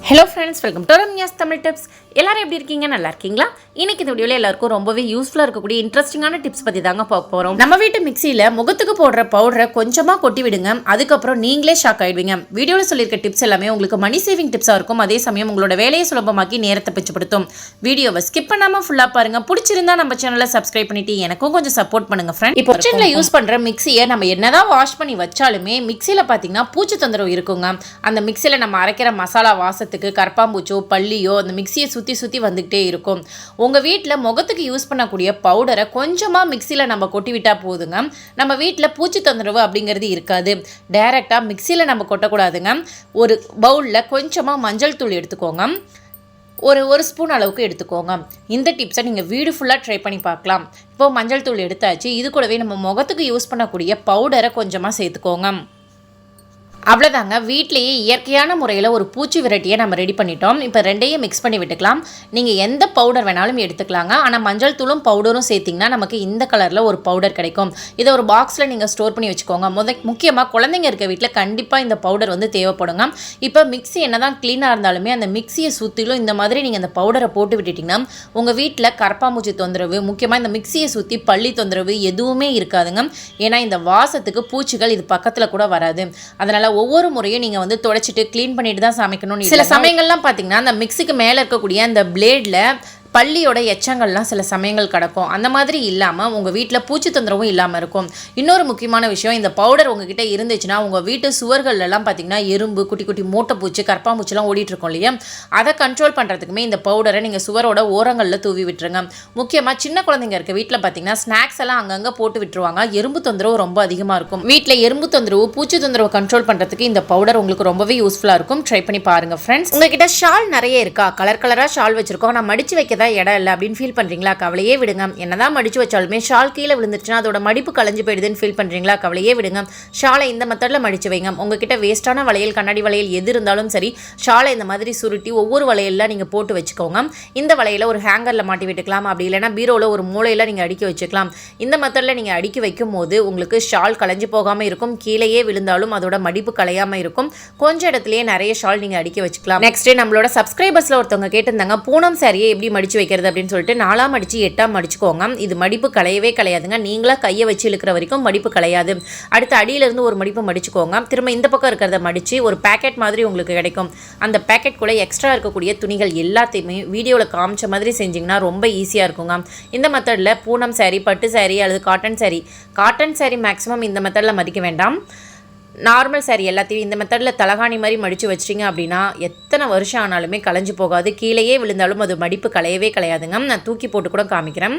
Hello friends, welcome to Ramya's Tamil tips. எல்லாரும் எப்படி இருக்கீங்க? நல்லா இருக்கீங்களா? இன்னைக்கு இந்த வீடியோவில் எல்லாருக்கும் ரொம்பவே யூஸ்ஃபுல்லாக இருக்கக்கூடிய இன்ட்ரெஸ்டிங்கான டிப்ஸ் பற்றி தாங்க பார்க்க போகிறோம். நம்ம வீட்டு மிக்சியில் முகத்துக்கு போடுற பவுடரை கொஞ்சமாக கொட்டி விடுங்க. அதுக்கப்புறம் நீங்களே ஷாக் ஆகிடுவீங்க. வீடியோவில் சொல்லியிருக்க டிப்ஸ் எல்லாமே உங்களுக்கு மணி சேவிங் டிப்ஸாக இருக்கும். அதே சமயம் உங்களோட வேலையை சுலபமாக்கி நேரத்தை பிச்சப்படுத்தும். வீடியோவை ஸ்கிப் பண்ணாமல் ஃபுல்லாக பாருங்கள். பிடிச்சிருந்தா நம்ம சேனலை சப்ஸ்கிரைப் பண்ணிட்டு எனக்கும் கொஞ்சம் சப்போர்ட் பண்ணுங்க ஃப்ரெண்ட். இப்போ கிச்சனில் யூஸ் பண்ணுற மிக்சியை நம்ம என்னதான் வாஷ் பண்ணி வச்சாலுமே மிக்சியில் பார்த்தீங்கன்னா பூச்சி தொந்தரவு இருக்குங்க. அந்த மிக்சியில் நம்ம அரைக்கிற மசாலா வாசத்துக்கு கரப்பாம்பூச்சோ பள்ளியோ அந்த மிக்சியை சுற்றி வந்துக்கிட்டே இருக்கும். உங்கள் வீட்டில் முகத்துக்கு யூஸ் பண்ணக்கூடிய பவுடரை கொஞ்சமாக மிக்சியில் நம்ம கொட்டி விட்டால் போதுங்க. நம்ம வீட்டில் பூச்சி தொந்தரவு அப்படிங்கிறது இருக்காது. டைரெக்டாக மிக்சியில் நம்ம கொட்டக்கூடாதுங்க. ஒரு பவுலில் கொஞ்சமாக மஞ்சள் தூள் எடுத்துக்கோங்க. ஒரு ஸ்பூன் அளவுக்கு எடுத்துக்கோங்க. இந்த டிப்ஸை நீங்கள் வீடு ஃபுல்லாக ட்ரை பண்ணி பார்க்கலாம். இப்போது மஞ்சள் தூள் எடுத்தாச்சு. இது கூடவே நம்ம முகத்துக்கு யூஸ் பண்ணக்கூடிய பவுடரை கொஞ்சமாக சேர்த்துக்கோங்க. அவ்வளோதாங்க, வீட்லேயே இயற்கையான முறையில் ஒரு பூச்சி விரட்டியை நம்ம ரெடி பண்ணிட்டோம். இப்போ ரெண்டையும் மிக்ஸ் பண்ணி விட்டுக்கலாம். நீங்கள் எந்த பவுடர் வேணாலும் எடுத்துக்கலாங்க. ஆனால் மஞ்சள் தூளும் பவுடரும் சேர்த்திங்கன்னா நமக்கு இந்த கலரில் ஒரு பவுடர் கிடைக்கும். இதை ஒரு பாக்ஸில் நீங்கள் ஸ்டோர் பண்ணி வச்சுக்கோங்க. முக்கியமாக குழந்தைங்க இருக்க வீட்டில் கண்டிப்பாக இந்த பவுடர் தேவைப்படுங்க. இப்போ மிக்ஸி என்ன தான் க்ளீனாக இருந்தாலுமே அந்த மிக்ஸியை சுற்றிலும் இந்த மாதிரி நீங்கள் அந்த பவுடரை போட்டு விட்டுட்டிங்கன்னா உங்கள் வீட்டில் கரப்பாம்பூச்சி தொந்தரவு, முக்கியமாக இந்த மிக்ஸியை சுற்றி பள்ளி தொந்தரவு எதுவுமே இருக்காதுங்க. ஏன்னா இந்த வாசத்துக்கு பூச்சிகள் இது பக்கத்தில் கூட வராது. அதனால் ஒவ்வொரு முறையும் நீங்கள் தொடச்சிட்டு க்ளீன் பண்ணிட்டு தான் சமைக்கணும்னு. சில சமயங்கள்லாம் பார்த்தீங்கன்னா அந்த மிக்ஸிக்கு மேலே இருக்கக்கூடிய அந்த பிளேடில் பள்ளியோட எச்சங்கள்லாம் சில சமயங்கள் கிடக்கும். அந்த மாதிரி இல்லாமல் உங்கள் வீட்டில் பூச்சி தொந்தரவும் இல்லாமல் இருக்கும். இன்னொரு முக்கியமான விஷயம், இந்த பவுடர் உங்ககிட்ட இருந்துச்சுன்னா உங்கள் வீட்டு சுவர்களெல்லாம் பார்த்தீங்கன்னா எறும்பு, குட்டி குட்டி மூட்டைப்பூச்சி, கரப்பாம்பூச்சிலாம் ஓடிட்டுருக்கோம் இல்லையா, அதை கண்ட்ரோல் பண்ணுறதுக்குமே இந்த பவுடரை நீங்கள் சுவரோட ஓரங்களில் தூவி விட்டுருங்க. முக்கியமாக சின்ன குழந்தைங்க இருக்க வீட்டில் பார்த்தீங்கன்னா ஸ்நாக்ஸ் எல்லாம் அங்கங்கே போட்டு விட்டுருவாங்க. எறும்பு தொந்தரவு ரொம்ப அதிகமாக இருக்கும். வீட்டில் எறும்பு தொந்தரவு, பூச்சி தொந்தரவு கண்ட்ரோல் பண்ணுறதுக்கு இந்த பவுடர் உங்களுக்கு ரொம்பவே யூஸ்ஃபுல்லாக இருக்கும். ட்ரை பண்ணி பாருங்கள் ஃப்ரெண்ட்ஸ். உங்ககிட்ட ஷால் நிறைய இருக்கா? கலர் கலராக ஷால் வச்சுருக்கோம், நான் மடித்து வைக்க இடம் இல்லை அப்படின்னு ஃபீல் பண்ணுறீங்களா? கவலையே விடுங்க. என்னதான் மடிச்சு வச்சாலுமே ஷால் கீழே விழுந்துருச்சுன்னா அதோட மடிப்பு கலைஞ்சு போயிடுதுன்னு ஃபீல் பண்ணுறீங்களா? கவலையே விடுங்க. ஷாலை இந்த மெத்தடில் மடிச்சு வைங்க. உங்ககிட்ட வேஸ்ட்டான வளையல், கண்ணாடி வளையல் எது இருந்தாலும் சரி, ஷாலை இந்த மாதிரி சுருட்டி ஒவ்வொரு வளையலில் நீங்கள் போட்டு வச்சுக்கோங்க. இந்த வளையலை ஒரு ஹேங்கரில் மாட்டி விட்டுக்கலாம். அப்படி இல்லைனா பீரோவில் ஒரு மூலையில் நீங்கள் அடுக்கி வச்சுக்கலாம். இந்த மெத்தடில் நீங்கள் அடுக்கி வைக்கும் போது உங்களுக்கு ஷால் கலைஞ்சு போகாமல் இருக்கும். கீழேயே விழுந்தாலும் அதோட மடிப்பு கலையாமல் இருக்கும். கொஞ்சம் இடத்துலையே நிறைய ஷால் நீங்கள் அடுக்கி வச்சுக்கலாம். நெக்ஸ்ட் நம்மளோட சப்ஸ்கிரைபர்ஸில் ஒருத்தவங்க கேட்டிருந்தாங்க, பூனம் சாரியை எப்படி மடிச்சு வைக்கிறது அப்படின்னு சொல்லிட்டு. 4 மடிச்சு 8 மடிச்சுக்கோங்க. இது மடிப்பு கலையவே கலையாதுங்க. நீங்களா கையை வச்சு இழுக்கிற வரைக்கும் மடிப்பு கலையாது. அடுத்து அடியிலிருந்து ஒரு மடிப்பு மடிச்சுக்கோங்க. திரும்ப இந்த பக்கம் இருக்கிறத மடித்து ஒரு பேக்கெட் மாதிரி உங்களுக்கு கிடைக்கும். அந்த பேக்கெட் கூட எக்ஸ்ட்ரா இருக்கக்கூடிய துணிகள் எல்லாத்தையுமே வீடியோவில் காமிச்ச மாதிரி செஞ்சிங்கன்னா ரொம்ப ஈஸியாக இருக்குங்க. இந்த மெத்தடில் பூனம் சாரி, பட்டு சாரி அல்லது காட்டன் சாரி மேக்ஸிமம் இந்த மெத்தடில் மடிக்க வேண்டாம். நார்மல் சாரி எல்லாத்தையும் இந்த மெத்தடில் தலகாணி மாதிரி மடித்து வச்சிட்டிங்க அப்படின்னா எத்தனை வருஷம் ஆனாலுமே கலைஞ்சு போகாது. கீழேயே விழுந்தாலும் அது மடிப்பு கலையவே கலையாதுங்க. நான் தூக்கி போட்டு கூட காமிக்கிறேன்.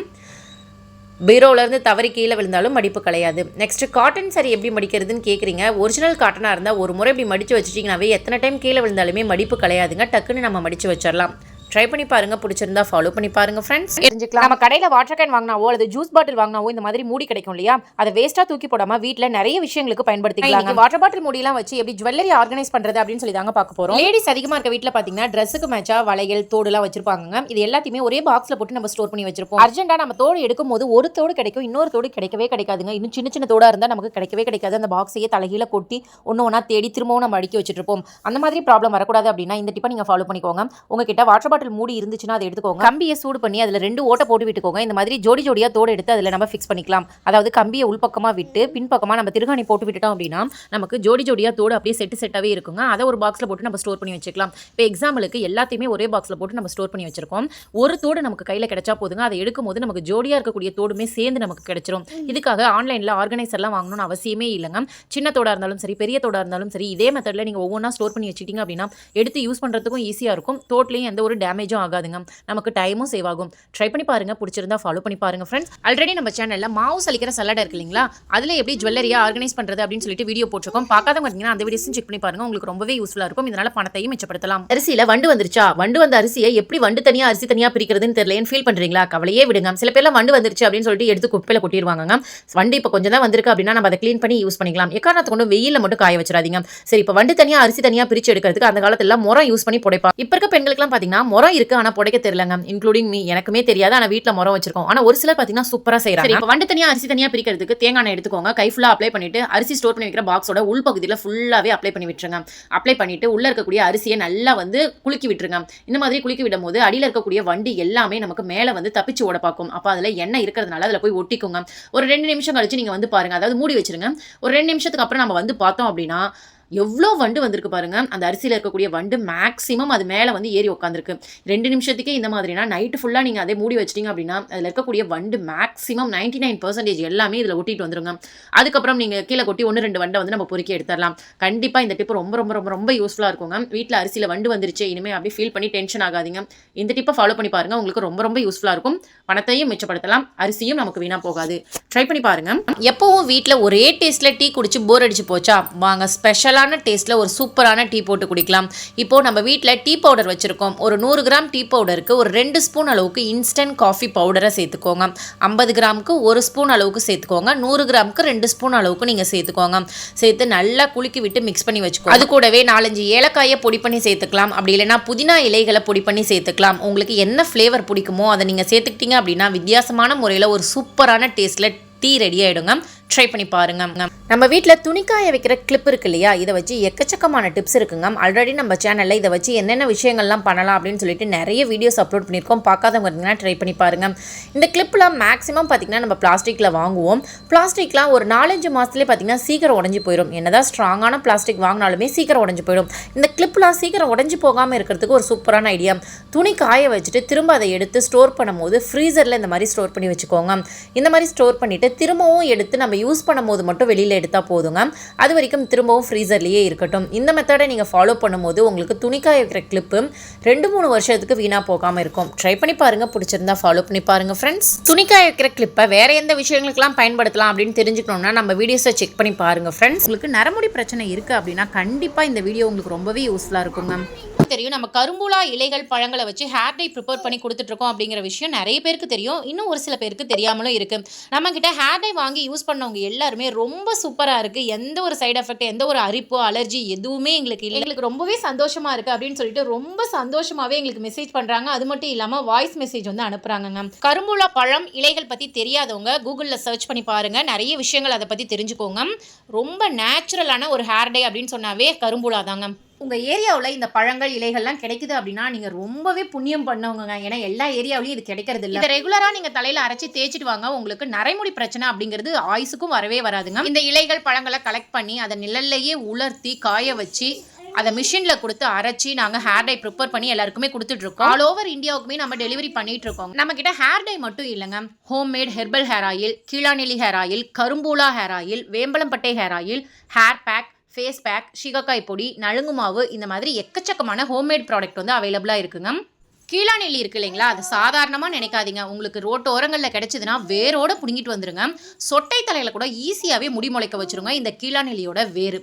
பீரோவிலேருந்து தவறி கீழே விழுந்தாலும் மடிப்பு கலையாது. நெக்ஸ்ட்டு காட்டன் சாரி எப்படி மடிக்கிறதுன்னு கேட்குறீங்க. ஒரிஜினல் காட்டனாக இருந்தால் ஒரு முறை இப்படி மடித்து வச்சுட்டிங்கனாவே எத்தனை டைம் கீழே விழுந்தாலுமே மடிப்பு கலையாதுங்க. டக்குன்னு நம்ம மடித்து வச்சிடலாம். ட்ரை பண்ணி பாருங்க, பிடிச்சிருந்தா ஃபாலோ பண்ணி பாருங்க ஃப்ரெண்ட்ஸ். தெரிஞ்சுக்கலாம். நம்ம கடையில் வாட்டர் கேன் வாங்கினாவோ அல்லது ஜூஸ் பாட்டில் வாங்கினாவோ இந்த மாதிரி மூடி கிடைக்கும் இல்லையா, அதை வேஸ்ட்டாக தூக்கி போடாம வீட்டில் நிறைய விஷயங்களுக்கு பயன்படுத்திக்கலாம். வாட்டர் பாட்டில் மூடிலாம் வச்சு எப்படி ஜுவல்லரி ஆர்கனைஸ் பண்ணுறது அப்படின்னு சொல்லி தாங்க பார்க்க போகிறோம். லேடிஸ் அதிகமாக இருக்க வீட்டில் பார்த்தீங்கன்னா ட்ரெஸ்ஸுக்கு மேட்சாக வளையல், தோடுலாம் வச்சிருப்பாங்க. இது எல்லாத்தையுமே ஒரே பாக்ஸில் போட்டு நம்ம ஸ்டோர் பண்ணி வச்சிருப்போம். அர்ஜென்ட்டாக நம்ம தோடு எடுக்கும் போது ஒரு தோடு கிடைக்கும், இன்னொரு தோடு கிடைக்கவே கிடைக்காதுங்க. இன்னும் சின்ன சின்ன தோடாக இருந்தால் நமக்கு கிடைக்கவே கிடைக்காது. அந்த பாக்ஸையே தலைகீழ கொட்டி ஒன்று ஒன்றா தேடி திரும்பவும் நம்ம அடுக்கி வச்சுட்டு இருப்போம். அந்த மாதிரி ப்ராப்ளம் வரக்கூடாது அப்படின்னா இந்த டிப்பை நீங்கள் ஃபாலோ பண்ணிக்கோங்க. உங்ககிட்ட வாட்டர் பாட்டில் மூடி இருந்துச்சுன்னா அதை எடுத்துக்கோங்க. கம்பியை சூடு பண்ணி அதில் 2 ஓட்டை போட்டு விட்டுக்கோங்க. இந்த மாதிரி ஜோடி ஜோடியாக தோடு எடுத்து அதில் நம்ம ஃபிக்ஸ் பண்ணிக்கலாம். அதாவது கம்பியை உள்பக்கமாக விட்டு பின்பக்கமாக நம்ம திருகாணி போட்டு விட்டுட்டோம் அப்படின்னா நமக்கு ஜோடி ஜோடியாக தோடு அப்படியே செட்டாகவே இருக்குங்க. அதை ஒரு பாக்ஸில் போட்டு நம்ம ஸ்டோர் பண்ணி வச்சுக்கலாம். இப்போ எக்ஸாம்பிளுக்கு எல்லாத்தையுமே ஒரே பாக்ஸில் போட்டு நம்ம ஸ்டோர் பண்ணி வச்சிருக்கோம். ஒரு தோடு நமக்கு கையில் கிடைச்சா போதுங்க. அதை எடுக்கும் போது நமக்கு ஜோடியாக இருக்கக்கூடிய தோடுமே சேர்ந்து நமக்கு கிடைச்சிரும். இதுக்காக ஆன்லைனில் ஆர்கனைசர்லாம் வாங்கணும்னு அவசியமே இல்லைங்க. சின்ன தோடாக இருந்தாலும் சரி, பெரிய தோடாக இருந்தாலும் சரி, இதே மெத்தடில் நீங்கள் ஒவ்வொன்றா ஸ்டோர் பண்ணி வச்சுட்டீங்க அப்படின்னா எடுத்து யூஸ் பண்ணுறதுக்கும் ஈஸியாக இருக்கும். தோட்லையும் எந்த ஒரு டேமேஜும் ஆகாதுங்க. நமக்கு டைமும் சேவ் ஆகும். ட்ரை பண்ணி பாருங்க, பிடிச்சிருந்தா ஃபாலோ பண்ணி பாருங்க ஃப்ரெண்ட்ஸ். ஆல்ரெடி நம்ம சேனல்ல மாவு சலிக்கிற சலாட் இருக்கு இல்லைங்களா, அதுல எப்படி ஜுவல்லரியா ஆர்கனைஸ் பண்றது அப்படின்னு சொல்லிட்டு வீடியோ போட்டிருக்கோம். பார்க்காதவங்க இருந்தீங்கன்னா அந்த வீடியோஸும் செக் பண்ணி பாருங்க. உங்களுக்கு ரொம்பவே யூஸ்ஃபுல்லா இருக்கும். இதனால பணத்தையும் மிச்சப்படுத்தலாம். அரிசியில வண்டு வந்துருச்சா? வண்டு வந்த அரிசியை எப்படி வண்டு தனியா அரிசி தனியா பிரிக்கிறதுன்னு தெரியலன்னு ஃபீல் பண்றீங்களா? கவலையே விடுங்க. சில பேர்லாம் வண்டு வந்துருச்சு அப்படின்னு சொல்லிட்டு எடுத்து குப்பையில கொட்டிடுவாங்க. வண்டு இப்போ கொஞ்சம் தான் வந்திருக்கு அப்படின்னா நம்ம அதை க்ளீன் பண்ணி யூஸ் பண்ணிக்கலாம். எக்காரணத்தை கொண்டு வெயில மட்டும் காய வச்சிடாதீங்க. சரி, இப்போ வண்டு தனியா அரிசி தனியா பிரிச்சு எடுக்கிறதுக்கு அந்த காலத்துல முறம் யூஸ் பண்ணி புடைப்பா. இப்ப இருக்க பெண்களுக்குலாம் பாத்தீங்கன்னா முறம் இருக்கு, ஆனா புடைக்க தெரியலங்க. இன்க்ளூடிங் மீ, எனக்குமே தெரியாது. ஆனா வீட்ல முறம் வச்சிருக்கோம். ஆனா ஒரு சிலர் பாத்தீங்கன்னா சூப்பரா செய்றாங்க. இப்போ வண்டு தனியா அரிசி தனியா பிரிக்கிறதுக்கு தேங்காய் எண்ணெய் எடுத்துக்கோங்க. கை ஃபுல்லா அப்ளை பண்ணிட்டு அரிசி ஸ்டோர் பண்ணி வைக்கிற பாக்ஸோட உள் பகுதியில ஃபுல்லாவே அப்ளை பண்ணி விட்டுருங்க. அப்ளை பண்ணிட்டு உள்ள இருக்கக்கூடிய அரிசியை நல்லா வந்து குலுக்கி விட்டுருங்க. இந்த மாதிரி குலுக்கி விடும் போது அடியில இருக்கக்கூடிய வண்டு எல்லாமே நமக்கு மேல வந்து தப்பிச்சு ஓட பார்க்கும். அப்ப அதுல எண்ணெய் இருக்கிறதுனால அதுல போய் ஒட்டிக்குங்க. ஒரு 2 நிமிஷம் கழிச்சு நீங்க வந்து பாருங்க. அதாவது மூடி வச்சிருங்க. ஒரு 2 நிமிஷத்துக்கு அப்புறம் நம்ம வந்து பார்த்தோம் அப்படின்னா எவ்வளோ வண்டு வந்திருக்கு பாருங்க. அந்த அரிசியில் இருக்கக்கூடிய வண்டு மேக்ஸிமம் அது மேலே வந்து ஏறி உட்காந்துருக்கு. 2 நிமிஷத்துக்கே இந்த மாதிரினா நைட்டு ஃபுல்லாக நீங்கள் அதே மூடி வச்சிட்டிங்க அப்படின்னா அதில் இருக்கக்கூடிய வண்டு மேக்ஸிமம் 99% எல்லாமே இதில் ஒட்டிட்டு வந்துருங்க. அதுக்கப்புறம் நீங்கள் கீழே கொட்டி 1-2 வண்டை வந்து நம்ம பொறுக்கி எடுத்துடலாம். கண்டிப்பாக இந்த டிப்பு ரொம்ப ரொம்ப ரொம்ப ரொம்ப யூஸ்ஃபுல்லாக இருக்குங்க. வீட்டில் அரிசியில் வண்டு வந்துருச்சு இனிமேல் அப்படி ஃபீல் பண்ணி டென்ஷன் ஆகாதீங்க. இந்த டிப்பை ஃபாலோ பண்ணி பாருங்க. உங்களுக்கு ரொம்ப ரொம்ப யூஸ்ஃபுல்லாக இருக்கும். பணத்தையும் மிச்சப்படுத்தலாம், அரிசியும் நமக்கு வீணாக போகாது. ட்ரை பண்ணி பாருங்க. எப்பவும் வீட்டில் ஒரே டேஸ்ட்டில் டீ குடிச்சு போர் அடிச்சு போச்சா, வாங்க ஸ்பெஷலான டேஸ்ட்டில் ஒரு சூப்பரான டீ போட்டு குடிக்கலாம். இப்போது நம்ம வீட்டில் டீ பவுடர் வச்சுருக்கோம். ஒரு 100 கிராம் டீ பவுடருக்கு ஒரு 2 ஸ்பூன் அளவுக்கு இன்ஸ்டன்ட் காஃபி பவுடரை சேர்த்துக்கோங்க. 50 கிராமுக்கு 1 ஸ்பூன் அளவுக்கு சேர்த்துக்கோங்க. 100 கிராமுக்கு 2 ஸ்பூன் அளவுக்கு நீங்கள் சேர்த்துக்கோங்க. சேர்த்து நல்லா குலுக்கி விட்டு மிக்ஸ் பண்ணி வச்சுக்கோங்க. அது கூடவே 4-5 ஏலக்காயை பொடி பண்ணி சேர்த்துக்கலாம். அப்படி இல்லைனா புதினா இலைகளை பொடி பண்ணி சேர்த்துக்கலாம். உங்களுக்கு என்ன ஃப்ளேவர் பிடிக்குமோ அதை நீங்கள் சேர்த்துக்கிட்டீங்க அப்படின்னா வித்தியாசமான முறையில் ஒரு சூப்பரான டேஸ்ட்டில் டீ ரெடி ஆகிடுங்க. ட்ரை பண்ணி பாருங்க. நம்ம வீட்டில் துணிக்காய வைக்கிற கிளிப் இருக்கு இல்லையா, இதை வச்சு எக்கச்சக்கமான டிப்ஸ் இருக்குங்க. ஆல்ரெடி நம்ம சேனலில் இதை வச்சு என்னென்ன விஷயங்கள்லாம் பண்ணலாம் அப்படின்னு சொல்லிட்டு நிறைய வீடியோஸ் அப்லோட் பண்ணியிருக்கோம். பார்க்காதவங்க இருந்தீங்கன்னா ட்ரை பண்ணி பாருங்க. இந்த கிளிப்லாம் மேக்ஸிமம் பார்த்தீங்கன்னா நம்ம பிளாஸ்டிக்கில் வாங்குவோம். பிளாஸ்டிக்லாம் ஒரு 4-5 மாதத்துலேயே பார்த்தீங்கன்னா சீக்கிரம் உடஞ்சி போயிடும். என்னதான் ஸ்ட்ராங்கான பிளாஸ்டிக் வாங்கினாலுமே சீக்கிரம் உடஞ்சி போயிடும். இந்த கிளிப்லாம் சீக்கிரம் உடஞ்சி போகாமல் இருக்கிறதுக்கு ஒரு சூப்பரான ஐடியா. துணி காய வச்சுட்டு திரும்ப அதை எடுத்து ஸ்டோர் பண்ணும்போது ஃப்ரீசரில் இந்த மாதிரி ஸ்டோர் பண்ணி வச்சுக்கோங்க. இந்த மாதிரி ஸ்டோர் பண்ணிவிட்டு திரும்பவும் எடுத்து நம்ம யூஸ் பண்ணும்போது மட்டும் வெளியில் எடுத்தால் போதுங்க. அது வரைக்கும் திரும்பவும் ஃப்ரீசர்லேயே இருக்கட்டும். இந்த மெத்தடை நீங்கள் ஃபாலோ பண்ணும்போது உங்களுக்கு துணிக்காய வைக்கிற கிளிப்பு 2-3 வருஷத்துக்கு வீணாக போகாமல் இருக்கும். ட்ரை பண்ணி பாருங்கள். பிடிச்சிருந்தா ஃபாலோ பண்ணி பாருங்கள் ஃப்ரெண்ட்ஸ். துணிக்காய வைக்கிற கிளிப்பை வேறு எந்த விஷயங்களுக்கெல்லாம் பயன்படுத்தலாம் அப்படின்னு தெரிஞ்சுக்கணும்னா நம்ம வீடியோஸை செக் பண்ணி பாருங்கள் ஃப்ரெண்ட்ஸ். உங்களுக்கு நரமுடி பிரச்சனை இருக்குது அப்படின்னா கண்டிப்பாக இந்த வீடியோ உங்களுக்கு ரொம்பவே யூஸ்ஃபுல்லாக இருக்குங்க. தெரியும், நம்ம கரும்புலா இலைகள் பழங்களை வச்சு ஹேர் டை ப்ரிப்பேர் பண்ணி கொடுத்துட்ருக்கோம் அப்படிங்கிற விஷயம் நிறைய பேருக்கு தெரியும். இன்னும் ஒரு சில பேருக்கு தெரியாமலும் இருக்குது. நம்மக்கிட்ட ஹேர் டை வாங்கி யூஸ் பண்ணவங்க எல்லாருமே ரொம்ப சூப்பராக இருக்குது, எந்த ஒரு சைடு எஃபெக்ட், எந்த ஒரு அரிப்பு, அலர்ஜி எதுவுமே எங்களுக்கு இல்லை, எங்களுக்கு ரொம்பவே சந்தோஷமாக இருக்குது அப்படின்னு சொல்லிட்டு ரொம்ப சந்தோஷமாகவே எங்களுக்கு மெசேஜ் பண்ணுறாங்க. அது மட்டும் இல்லாமல் வாய்ஸ் மெசேஜ் வந்து அனுப்புகிறாங்க. கரும்புலா பழம் இலைகள் பற்றி தெரியாதவங்க கூகுளில் சர்ச் பண்ணி பாருங்கள். நிறைய விஷயங்கள் அதை பற்றி தெரிஞ்சுக்கோங்க. ரொம்ப நேச்சுரலான ஒரு ஹேர் டை அப்படின்னு சொன்னாவே கரும்புலா தாங்க. உங்கள் ஏரியாவில் இந்த பழங்கள் இலைகள்லாம் கிடைக்குது அப்படின்னா நீங்கள் ரொம்பவே புண்ணியம் பண்ணவங்க. ஏன்னா எல்லா ஏரியாவிலையும் இது கிடைக்கிறது இல்லை. இதை ரெகுலராக நீங்கள் தலையில் அரைச்சி தேய்ச்சிட்டு வாங்க. உங்களுக்கு நரைமுடி பிரச்சனை அப்படிங்கிறது ஆயுசுக்கும் வரவே வராதுங்க. இந்த இலைகள் பழங்களை கலெக்ட் பண்ணி அதை நிழல்லையே உலர்த்தி காய வச்சு அதை மிஷினில் கொடுத்து அரைச்சி நாங்கள் ஹேர் டை ப்ரிப்பேர் பண்ணி எல்லாருக்குமே கொடுத்துட்ருக்கோம். ஆல் ஓவர் இந்தியாவுக்குமே நம்ம டெலிவரி பண்ணிட்டு இருக்கோம். நம்ம கிட்ட ஹேர் டை மட்டும் இல்லைங்க, ஹோம்மேட் ஹெர்பல் ஹேர் ஆயில், கீழாநெல்லி ஹேர் ஆயில், கரும்பூலா ஹேர் ஆயில், வேம்பலம்பட்டை hair oil, hair pack, face pack, சீகக்காய் பொடி, நலுங்கு மாவு, இந்த மாதிரி எக்கச்சக்கமான ஹோம்மேட் ப்ராடக்ட் வந்து அவைலபிளாக இருக்குங்க. கீழாநெல்லி இருக்கு இல்லைங்களா, அது சாதாரணமாக நினைக்காதீங்க. உங்களுக்கு ரோட்டு ஓரங்களில் கிடைச்சதுன்னா வேரோட பிடுங்கிட்டு வந்துருங்க. சொட்டை தலையில் கூட ஈஸியாகவே முடி முளைக்க வச்சுருங்க இந்த கீழாநெல்லியோட வேறு.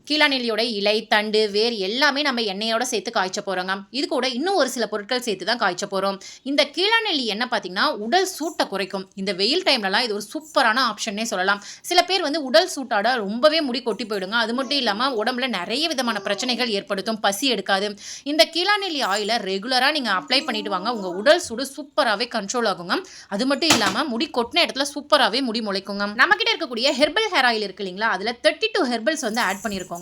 கீழாநெல்லியோட இலை, தண்டு, வேர் எல்லாமே நம்ம எண்ணெயோட சேர்த்து காய்ச்ச போகிறோங்க. இது கூட இன்னும் ஒரு சில பொருட்கள் சேர்த்து தான் காய்ச்ச போகிறோம். இந்த கீழாநெல்லி எண்ணெய் பார்த்தீங்கன்னா உடல் சூட்டை குறைக்கும். இந்த வெயில் டைம்லலாம் இது ஒரு சூப்பரான ஆப்ஷன்னே சொல்லலாம். சில பேர் வந்து உடல் சூட்டாட ரொம்பவே முடி கொட்டி போயிடுங்க. அது மட்டும் இல்லாமல் உடம்புல நிறைய விதமான பிரச்சனைகள் ஏற்படுத்தும், பசி எடுக்காது. இந்த கீழாநெல்லி ஆயிலை ரெகுலராக நீங்கள் அப்ளை பண்ணிட்டு வாங்க, உங்கள் உடல் சூடு சூப்பராகவே கண்ட்ரோல் ஆகுங்க. அது மட்டும் இல்லாமல் முடி கொட்டின இடத்துல சூப்பராகவே முடி முளைக்குங்க. நம்மக்கிட்ட இருக்கக்கூடிய ஹெர்பல் ஹேர் ஆயில் இருக்கு இல்லைங்களா, அதில் 32 ஹெர்பல்ஸ் வந்து ஆட் பண்ணியிருக்கோம்.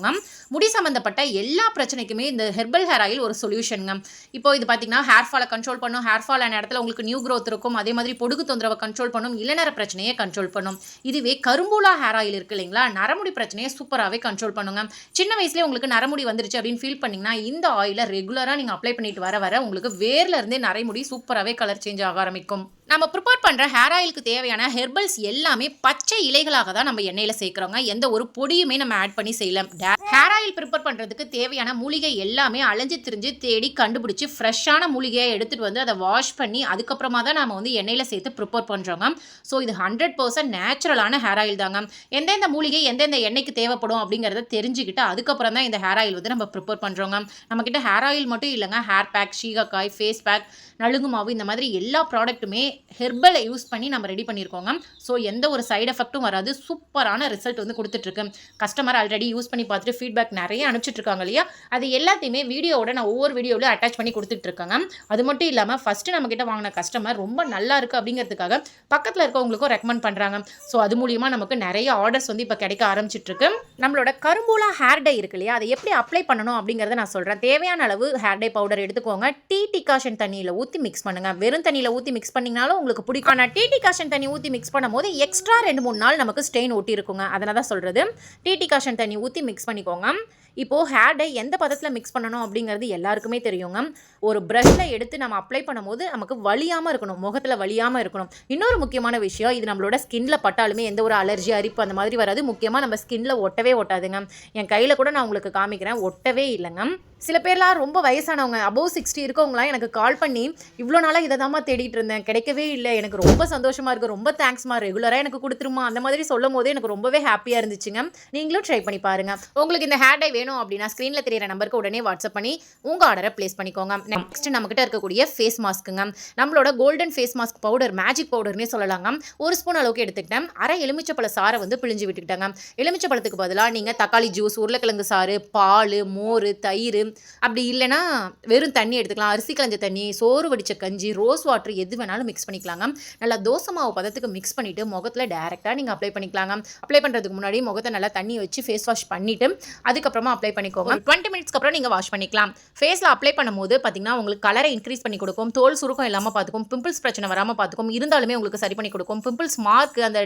முடி சம்பந்தப்பட்ட எல்லா பிரச்சனைக்குமே இந்த ஹெர்பல் ஹேர் ஆயில் ஒரு சொல்யூஷனுங்க. இப்போ இது பார்த்தீங்கன்னா ஹேர் ஃபாலை கண்ட்ரோல் பண்ணும். ஹேர் ஃபால் ஆன இடத்துல உங்களுக்கு நியூ க்ரோத் இருக்கும். அதே மாதிரி பொடுகு தொந்தரவை கண்ட்ரோல் பண்ணும். இளநர பிரச்சனையை கண்ட்ரோல் பண்ணும். இதுவே கரும்பூலா ஹேர் ஆயில் இருக்கு இல்லைங்களா, நரமுடி பிரச்சனையை சூப்பராகவே கண்ட்ரோல் பண்ணுங்க. சின்ன வயசுலேயே உங்களுக்கு நரமுடி வந்துருச்சு அப்படின்னு ஃபீல் பண்ணிங்கன்னா இந்த ஆயிலை ரெகுலராக நீங்கள் அப்ளை பண்ணிட்டு வர உங்களுக்கு வேர்ல இருந்தே நரைமுடி சூப்பராகவே கலர் சேஞ்ச் ஆக ஆரம்பிக்கும். நம்ம ப்ரிப்பேர் பண்ணுற ஹேர் ஆயிலுக்கு தேவையான ஹெர்பல்ஸ் எல்லாமே பச்சை இலைகளாக தான் நம்ம எண்ணெயில் சேர்க்குறோங்க. எந்த ஒரு பொடியுமே நம்ம ஆட் பண்ணி செய்யலாம். ஹேர் ஆயில் ப்ரிப்பேர் பண்ணுறதுக்கு தேவையான மூலிகை எல்லாமே அலைஞ்சு திரிஞ்சு தேடி கண்டுபிடிச்சி ஃப்ரெஷ்ஷான மூலிகையை எடுத்துகிட்டு வந்து அதை வாஷ் பண்ணி அதுக்கப்புறமா தான் நம்ம வந்து எண்ணெயில் சேர்த்து ப்ரிப்பேர் பண்ணுறோங்க. ஸோ இது 100% நேச்சுரலான ஹேர் ஆயில் தாங்க. எந்தெந்த மூலிகை எந்தெந்த எண்ணெய்க்கு தேவைப்படும் அப்படிங்கிறத தெரிஞ்சுக்கிட்டு அதுக்கப்புறம் தான் இந்த ஹேர் ஆயில் வந்து நம்ம ப்ரிப்பேர் பண்ணுறோங்க. நம்மக்கிட்ட ஹேர் ஆயில் மட்டும் இல்லைங்க, hair pack, shikakai, face pack, நலுங்கு மாவு, இந்த மாதிரி எல்லா ப்ராடக்ட்டுமே ஹெர்பலை யூஸ் பண்ணி நம்ம ரெடி பண்ணியிருக்கோங்க. ஸோ எந்த ஒரு சைடு எஃபெக்ட்டும் வராது. சூப்பரான ரிசல்ட் வந்து கொடுத்துட்ருக்கு. கஸ்டமர் ஆல்ரெடி யூஸ் பண்ணி பார்த்துட்டு ஃபீட்பேக் நிறைய அனுப்பிச்சிட்ருக்காங்க இல்லையா, அது எல்லாத்தையுமே வீடியோவோட நான் ஒவ்வொரு வீடியோவில் அட்டாச் பண்ணி கொடுத்துட்ருக்கேங்க. அது மட்டும் இல்லாமல் ஃபஸ்ட்டு நம்மக்கிட்ட வாங்கின கஸ்டமர் ரொம்ப நல்லா இருக்குது அப்படிங்கிறதுக்காக பக்கத்தில் இருக்கவங்களுக்கும் ரெக்கமெண்ட் பண்ணுறாங்க. ஸோ அது மூலியமாக நமக்கு நிறைய ஆர்டர்ஸ் வந்து இப்போ கிடைக்க ஆரம்பிச்சிட்ருக்கு. நம்மளோட கரும்பூலா ஹேர் டை இருக்கு இல்லையா, அதை எப்படி அப்ளை பண்ணணும் அப்படிங்கிறத நான் சொல்கிறேன். தேவையான அளவு ஹேர் டை பவுடர் எடுத்துக்கோங்க. டீ டிகாஷன் தண்ணியில் ஊற்றி மிக்ஸ் பண்ணுங்கள். வெறும் தண்ணியில் ஊற்றி மிக்ஸ் பண்ணிங்கனாலும் உங்களுக்கு பிடிக்கும். ஆனால் டீ டிகாஷன் தண்ணி ஊற்றி மிக்ஸ் பண்ணும்போது எக்ஸ்ட்ரா 2-3 நாள் நமக்கு ஸ்டெயின் ஒட்டி இருக்குங்க. அதனால தான் சொல்கிறது. டீ டிகாஷன் தண்ணி ஊற்றி மிக்ஸ் பண்ணிக்கோங்க. இப்போது ஹேர் டை எந்த பதத்தில் மிக்ஸ் பண்ணணும் அப்படிங்கிறது எல்லாருக்குமே தெரியுங்க. ஒரு ப்ரஷ்ஷில் எடுத்து நம்ம அப்ளை பண்ணும்போது நமக்கு வலியாமல் இருக்கணும், முகத்தில் வலியாமல் இருக்கணும். இன்னொரு முக்கியமான விஷயம், இது நம்மளோட ஸ்கின்ல பட்டாலுமே எந்த ஒரு அலர்ஜி, அரிப்பு அந்த மாதிரி வராது. முக்கியமாக நம்ம ஸ்கின்ல ஒட்டவே ஒட்டாதுங்க. என் கையில் கூட நான் உங்களுக்கு காமிக்கிறேன், ஒட்டவே இல்லைங்க. சில பேர்லாம் ரொம்ப வயசானவங்க, அபோவ் 60 இருக்கவங்களாம் எனக்கு கால் பண்ணி இவ்வளோ நாளாக இதை தான்மா தேடிட்டு இருந்தேன், கிடைக்கவே இல்லை, எனக்கு ரொம்ப சந்தோஷமாக இருக்குது, ரொம்ப தேங்க்ஸ்மா, ரெகுலராக எனக்கு கொடுத்துருமா, அந்த மாதிரி சொல்லும் போது எனக்கு ரொம்பவே ஹாப்பியாக இருந்துச்சுங்க. நீங்களும் ட்ரை பண்ணி பாருங்கள். உங்களுக்கு இந்த ஹேர் டை வேணும் அப்படின்னா ஸ்க்ரீனில் தெரியிற நம்பருக்கு உடனே வாட்ஸ்அப் பண்ணி உங்கள் ஆர்டரை ப்ளேஸ் பண்ணிக்கோங்க. நெக்ஸ்ட் நம்மகிட்ட இருக்கக்கூடிய ஃபேஸ் மாஸ்க்குங்க. நம்மளோட golden face mask powder, magic பவுடர்னே சொல்லலாங்க. 1 ஸ்பூன் அளவுக்கு எடுத்துக்கிட்டேன். அரை எலுமிச்சப்பழ சாறை வந்து பிழிஞ்சு விட்டுக்கிட்டாங்க. எலுமிச்சப்பழத்துக்கு பதிலாக நீங்கள் தக்காளி ஜூஸ், உருளைக்கிழங்கு சாறு, பால், மோர், தயிர், அப்படி இல்லைனா வெறும் தண்ணி எடுத்துக்கலாம். அரிசி களைஞ்ச தண்ணி, சோறு வடித்த கஞ்சி, ரோஸ் வாட்டர் எது வேணாலும் மிக்ஸ் பண்ணிக்கலாங்க. நல்லா தோசை மாவு பதத்துக்கு மிக்ஸ் பண்ணிவிட்டு முகத்தில் டேரெக்டாக நீங்கள் அப்ளை பண்ணிக்கலாங்க. அப்ளை பண்ணுறதுக்கு முன்னாடி முகத்தை நல்லா தண்ணி வச்சு ஃபேஸ் வாஷ் பண்ணிவிட்டு அதுக்கப்புறமா அப்ளை பண்ணிக்கோங்க. 20 மினிட்ஸ்க்கு அப்புறம் நீங்கள் வாஷ் பண்ணிக்கலாம். ஃபேஸில் அப்ளை பண்ணும்போது பார்த்தீங்கன்னா உங்களுக்கு கலரை இன்க்ரீஸ் பண்ணி கொடுக்கும், தோல் சுருக்கம் இல்லாமல் பார்த்துக்கும், பிம்பிள்ஸ் பிரச்சனை வராமல் பார்த்துக்கும், இருந்தாலுமே உங்களுக்கு சரி பண்ணி கொடுக்கும். பிம்பிள்ஸ் மார்க் அந்த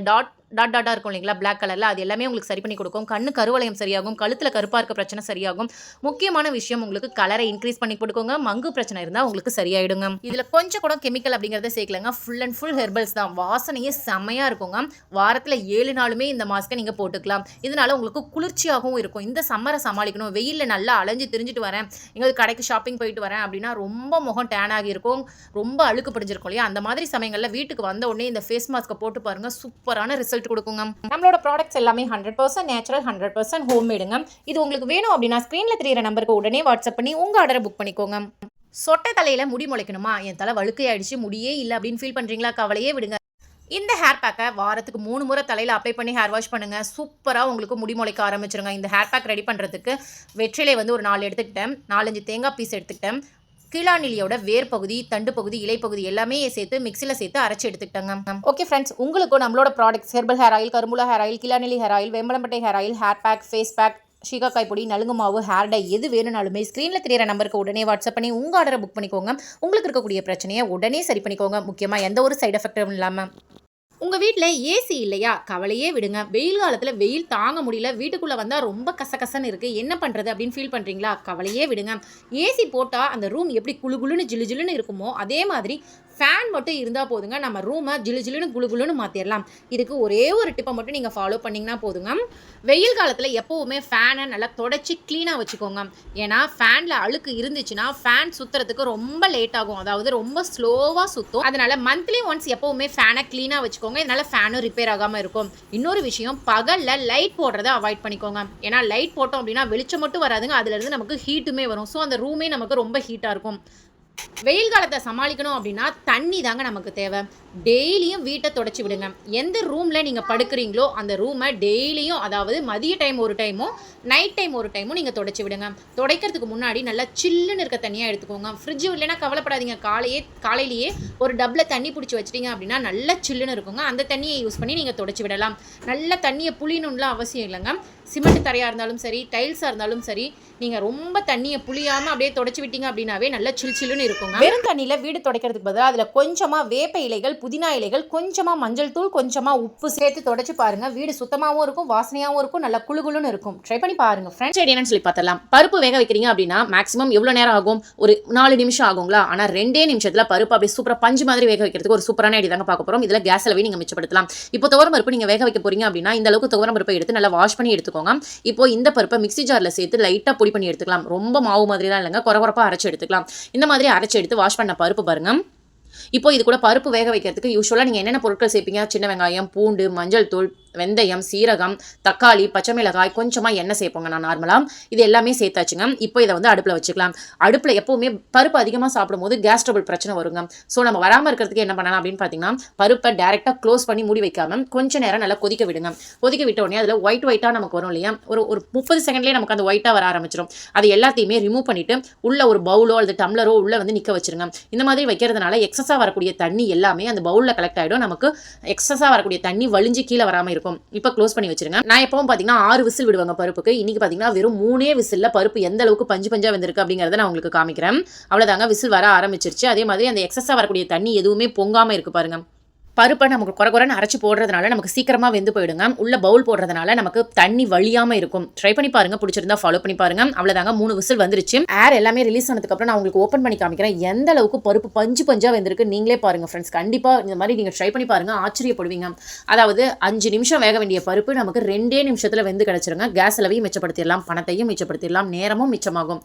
டாட்டாக இருக்கும் இல்லைங்களா, பிளாக் கலரில், அது எல்லாமே உங்களுக்கு சரி பண்ணி கொடுக்கும். கண்ணு கருவளையம் சரியாகும், கழுத்தில் கருப்பாக இருக்க பிரச்சனை சரியாகும். முக்கியமான விஷயம், உங்களுக்கு கலரை இன்க்ரீஸ் பண்ணி கொடுக்குங்க. மங்கு பிரச்சனை இருந்தால் உங்களுக்கு சரியாயிடுங்க. இதில் கொஞ்சம் கூட கெமிக்கல் அப்படிங்கிறத சேர்க்கலங்க. ஃபுல் அண்ட் ஃபுல் ஹெர்பல்ஸ் தான். வாசனையே செம்மையாக இருக்குங்க. வாரத்தில் 7 நாளுமே இந்த மாஸ்க்கை நீங்கள் போட்டுக்கலாம். இதனால உங்களுக்கு குளிர்ச்சியாகவும் இருக்கும். இந்த சம்மரை சமாளிக்கணும், வெயிலில் நல்லா அலைஞ்சு திரிஞ்சிட்டு வரேன், எங்களுக்கு கடைக்கு ஷாப்பிங் போயிட்டு வரேன் அப்படின்னா ரொம்ப முகம் டேன் ஆகியிருக்கும், ரொம்ப அழுக்கு பிடிஞ்சிருக்கும் இல்லையா, அந்த மாதிரி சமயங்களில் வீட்டுக்கு வந்த உடனே இந்த ஃபேஸ் மாஸ்க்கை போட்டு பாருங்கள், சூப்பரான ரிசல்ட் கொடுக்குங்க. நம்மளோட ப்ராடக்ட்ஸ் எல்லாமே 100% நேச்சுரல், 100% ஹோம்மேடுங்க. இது உங்களுக்கு வேணும் அப்படின்னா ஸ்க்ரீனில் தெரியிற நம்பருக்கு உடனே வாட்ஸ்அப் பண்ணி உங்கள் ஆர்டரை புக் பண்ணிக்கோங்க. சொட்டை தலையில் முடி முளைக்கணுமா, என் தலை வழுக்கையாயிடுச்சு, முடியே இல்லை அப்படின்னு ஃபீல் பண்ணுறீங்களா, கவலையே விடுங்க. இந்த ஹேர் பேக்கை வாரத்துக்கு 3 முறை தலையில் அப்ளை பண்ணி ஹேர் வாஷ் பண்ணுங்கள். சூப்பராக உங்களுக்கு முடி முளைக்க ஆரம்பிச்சிருங்க. இந்த ஹேர் பேக் ரெடி பண்ணுறதுக்கு வெற்றிலை வந்து ஒரு 4 எடுத்துக்கிட்டேன், 4-5 தேங்காய் பீஸ் எடுத்துக்கிட்டேன், கீழாநெல்லியோட வேர் பகுதி, தண்டு பகுதி, இலை பகுதி எல்லாமே சேர்த்து மிக்சியில் சேர்த்து அரைச்சி எடுத்துக்கிட்டாங்க. ஓகே ஃப்ரெண்ட்ஸ், உங்களுக்கும் நம்மளோட ப்ராடக்ட்ஸ் ஹெர்பல் ஹேர் ஆயில், கரும்புலா ஹேர் ஆயில், கீழாநெல்லி ஹேர் ஆயில், வேம்பலம்பட்டை hair oil, hair pack, face pack, சீகாக்காய் பொடி, நலுங்கு மாவு, ஹேர் டை எது வேணும்னாலுமே ஸ்க்ரீனில் தெரியிற நம்பருக்கு உடனே வாட்ஸ்அப் பண்ணி உங்கள் ஆர்டரை புக் பண்ணிக்கோங்க. உங்களுக்கு இருக்கக்கூடிய பிரச்சனையை உடனே சரி பண்ணிக்கோங்க. முக்கியமாக எந்த ஒரு சைடு எஃபெக்டும் இல்லாமல். உங்கள் வீட்டில் ஏசி இல்லையா, கவலையே விடுங்க. வெயில் காலத்தில் வெயில் தாங்க முடியல, வீட்டுக்குள்ளே வந்தால் ரொம்ப கசகசன்னு இருக்குது, என்ன பண்ணுறது அப்படின்னு ஃபீல் பண்ணுறீங்களா, கவலையே விடுங்க. ஏசி போட்டால் அந்த ரூம் எப்படி குளுகுளுன்னு ஜிலுஜிலுன்னு இருக்குமோ அதே மாதிரி ஃபேன் மட்டும் இருந்தால் போதுங்க, நம்ம ரூமை ஜிலுஜிலுன்னு குளுகுளுன்னு மாற்றிடலாம். இதுக்கு ஒரே ஒரு டிப்பை மட்டும் நீங்கள் ஃபாலோ பண்ணிங்கன்னா போதுங்க. வெயில் காலத்தில் எப்போவுமே ஃபேனை நல்லா தொடச்சி க்ளீனாக வச்சுக்கோங்க. ஏன்னா ஃபேனில் அழுக்கு இருந்துச்சுன்னா ஃபேன் சுற்றுறதுக்கு ரொம்ப லேட் ஆகும், அதாவது ரொம்ப ஸ்லோவாக சுற்றும். அதனால் மந்த்லி ஒன்ஸ் எப்போவுமே ஃபேனை க்ளீனாக வச்சுக்கோங்க. இதனால ஃபேனும் ரிப்பேர் ஆகாமல் இருக்கும். இன்னொரு விஷயம், பகலில் லைட் போடுறதை அவாய்ட் பண்ணிக்கோங்க. ஏன்னா லைட் போட்டோம் அப்படின்னா வெளிச்சம் மட்டும் வராதுங்க, அதுலேருந்து நமக்கு ஹீட்டுமே வரும். ஸோ அந்த ரூமே நமக்கு ரொம்ப ஹீட்டாக இருக்கும். வெயில் காலத்தை சமாளிக்கணும் அப்படின்னா தண்ணி தாங்க நமக்கு தேவை. டெய்லியும் வீட்டை தொடச்சி விடுங்க. எந்த ரூமில் நீங்கள் படுக்கிறீங்களோ அந்த ரூமை டெய்லியும், அதாவது மதிய டைம் ஒரு டைமும் நைட் டைம் ஒரு டைமும் நீங்கள் தொடச்சி விடுங்க. துடைக்கிறதுக்கு முன்னாடி நல்லா சில்லுன்னு இருக்க தண்ணியாக எடுத்துக்கோங்க. ஃப்ரிட்ஜு இல்லைன்னா கவலைப்படாதீங்க, காலையிலேயே ஒரு டப்பில் தண்ணி பிடிச்சி வச்சிட்டிங்க அப்படின்னா நல்லா சில்லுன்னு இருக்குங்க. அந்த தண்ணியை யூஸ் பண்ணி நீங்கள் தொடச்சி விடலாம். நல்ல தண்ணியை புளியணும்லாம் அவசியம் இல்லைங்க. சிமெண்ட் தரையாக இருந்தாலும் சரி, டைல்ஸாக இருந்தாலும் சரி, நீங்கள் ரொம்ப தண்ணியை புளியாமல் அப்படியே தொடச்சி விட்டீங்க அப்படின்னாவே நல்லா சில்லுன்னு இருக்குங்க. வெறும் தண்ணியில் வீடு துடைக்கிறதுக்கு பதிலாக அதில் கொஞ்சமாக வேப்ப இலைகள், புதினா இலைகள், கொஞ்சமாக மஞ்சள் தூள், கொஞ்சமாக உப்பு சேர்த்து தொடச்சி பாருங்கள். வீடு சுத்தமாகவும் இருக்கும், வாசனையாகவும் இருக்கும், நல்லா குளுகுளுன்னு இருக்கும். ட்ரை பண்ணி பாருங்கள் ஃப்ரெண்ட்ஸ். என்னன்னு சொல்லி பார்த்தலாம். பருப்பு வேக வைக்கிறீங்க அப்படின்னா மேக்ஸிமம் எவ்வளோ நேரம் ஆகும், ஒரு 4 நிமிஷம் ஆகுங்களா. ஆனால் 2 நிமிஷத்தில் பருப்பு அப்படியே சூப்பராக பஞ்சு மாதிரி வேக வைக்கிறதுக்கு ஒரு சூப்பரான ஐடியா தாங்க பார்க்க போகிறோம். இதில் கேஸ் அளவை நீங்கள் மிச்சப்படுத்தலாம். இப்போ துவரம் பருப்பு நீங்கள் வேக வைக்க போறீங்க அப்படின்னா இந்த அளவுக்கு துவரம் பருப்பை எடுத்து நல்லா வாஷ் பண்ணி எடுத்துக்கோங்க. இப்போ இந்த பருப்பை மிக்ஸி ஜாரில் சேர்த்து லைட்டாக பொடி பண்ணி எடுத்துக்கலாம். ரொம்ப மாவு மாதிரிலாம் இல்லைங்க, குறகுறப்பாக அரைச்சி எடுத்துக்கலாம். இந்த மாதிரி அரைச்சி எடுத்து வாஷ் பண்ண பருப்பு பாருங்க. இப்போ இது கூட பருப்பு வேக வைக்கிறதுக்கு யூஸ்வலாக நீங்கள் என்னென்ன பொருட்கள் சேர்ப்பீங்க, சின்ன வெங்காயம், பூண்டு, மஞ்சள் தூள், வெந்தயம், சீரகம், தக்காளி, பச்சை மிளகாய், கொஞ்சமாக எண்ணெய் சேர்ப்போங்க நான் நார்மலாக. இது எல்லாமே சேர்த்தாச்சுங்க. இப்போ இதை வந்து அடுப்பில் வச்சுக்கலாம். அடுப்பில் எப்போவுமே பருப்பு அதிகமாக சாப்பிடும்போது கேஸ் ட்ரபிள் பிரச்சனை வருங்க. ஸோ நம்ம வராமல் இருக்கிறதுக்கு என்ன பண்ணலாம் அப்படின்னு பார்த்தீங்கன்னா, பருப்பை டேரெக்டாக க்ளோஸ் பண்ணி மூடி வைக்காமல் கொஞ்சம் நேரம் நல்லா கொதிக்க விடுங்க. கொதிக்க விட்ட உடனே அதில் ஒயிட்டாக நமக்கு வரும் இல்லையா, ஒரு 30 செகண்ட்லேயே நமக்கு அந்த ஒயிட்டாக வர ஆரம்பிச்சிடும். அது எல்லாத்தையுமே ரிமூவ் பண்ணிவிட்டு உள்ள ஒரு பவுலோ அல்லது டம்ளரோ உள்ளே வந்து நிற்க வச்சிருங்க. இந்த மாதிரி வைக்கிறதுனால எக்ஸஸாக வரக்கூடிய தண்ணி எல்லாமே அந்த பவுலில் கலெக்ட் ஆகிடும். நமக்கு எக்ஸஸாக வரக்கூடிய தண்ணி வழிஞ்சு கீழே வராமல் இருக்கும். இப்போ க்ளோஸ் பண்ணி வச்சிருங்க. நான் எப்பவும் பார்த்தீங்கன்னா 6 விசில் விடுவாங்க பருப்புக்கு. இன்னைக்கு பார்த்தீங்கன்னா வெறும் 3 விசிலில் பருப்பு எந்த அளவுக்கு பஞ்சு பஞ்சா வந்திருக்கு அப்படிங்கிறத நான் உங்களுக்கு காமிக்கிறேன். அவ்வளோதாங்க, விசில் வர ஆரம்பிச்சிருச்சு. அதே மாதிரி அந்த எக்ஸஸாக வரக்கூடிய தண்ணி எதுவுமே பொங்காமல் இருக்கு பாருங்க. பருப்பை நமக்கு குறைன்னு அரைச்சி போடுறதுனால நமக்கு சீக்கிரமாக வெந்து போயிடுங்க. உள்ள பவுல் போடுறதுனால நமக்கு தண்ணி வழியாமல் இருக்கும். ட்ரை பண்ணி பாருங்க, பிடிச்சிருந்தா ஃபாலோ பண்ணி பாருங்க. அவ்வளோதாங்க, 3 விசில் வந்துருச்சு. ஏர் எல்லாமே ரிலீஸ் ஆனதுக்கப்புறம் நான் உங்களுக்கு ஓப்பன் பண்ணி காமிக்கிறேன் எந்த அளவுக்கு பருப்பு பஞ்சு பஞ்சா வெந்திருக்கு. நீங்களே பாருங்க ஃப்ரெண்ட்ஸ், கண்டிப்பாக இந்த மாதிரி நீங்கள் ட்ரை பண்ணி பாருங்க, ஆச்சரியப்படுவீங்க. அதாவது 5 நிமிஷம் வேக வேண்டிய பருப்பு நமக்கு 2 நிமிஷத்தில் வெந்து கிடச்சிருங்க. கேஸ் அளவையும் மிச்சப்படுத்திடலாம், பணத்தையும் மிச்சப்படுத்திடலாம், நேரமும் மிச்சமாகும்.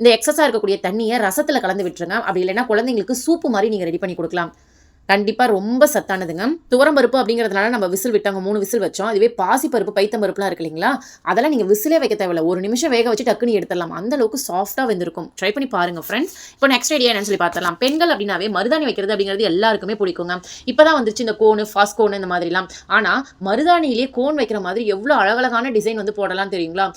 இந்த எக்ஸஸாக இருக்கக்கூடிய தண்ணியை ரசத்தில் கலந்து விட்டுருங்க. அப்படி இல்லைன்னா குழந்தைங்களுக்கு சூப்பு மாதிரி நீங்கள் ரெடி பண்ணி கொடுக்கலாம். கண்டிப்பாக ரொம்ப சத்தானதுங்க. துவரம்பருப்பு அப்படிங்கிறதுனால நம்ம விசில் விட்டாங்க, 3 விசில் வச்சோம். அதுவே பாசிப்பருப்பு, பைத்தம்பருப்புலாம் இருக்கு இல்லைங்களா, அதெல்லாம் நீங்கள் விசிலே வைக்க தேவையில்ல, 1 நிமிஷம் வேக வச்சு டக்குன்னு எடுத்துடலாம். அந்த அளவுக்கு சாஃப்டாக வெந்திருக்கும். ட்ரை பண்ணி பாருங்க ஃப்ரெண்ட்ஸ். இப்போ நெக்ஸ்ட் ஐடியா என்னன்னு சொல்லி பார்த்தலாம். பெண்கள் அப்படின்னாவே மருதாணி வைக்கிறது அப்படிங்கிறது எல்லாருக்குமே பிடிக்குங்க. இப்போ தான் வந்துச்சு இந்த கோனு, ஃபாஸ்ட் கோனு இந்த மாதிரிலாம். ஆனால் மருதாணியிலே கோன் வைக்கிற மாதிரி எவ்வளோ அழகழகான டிசைன் வந்து போடலாம் தெரியுங்களா.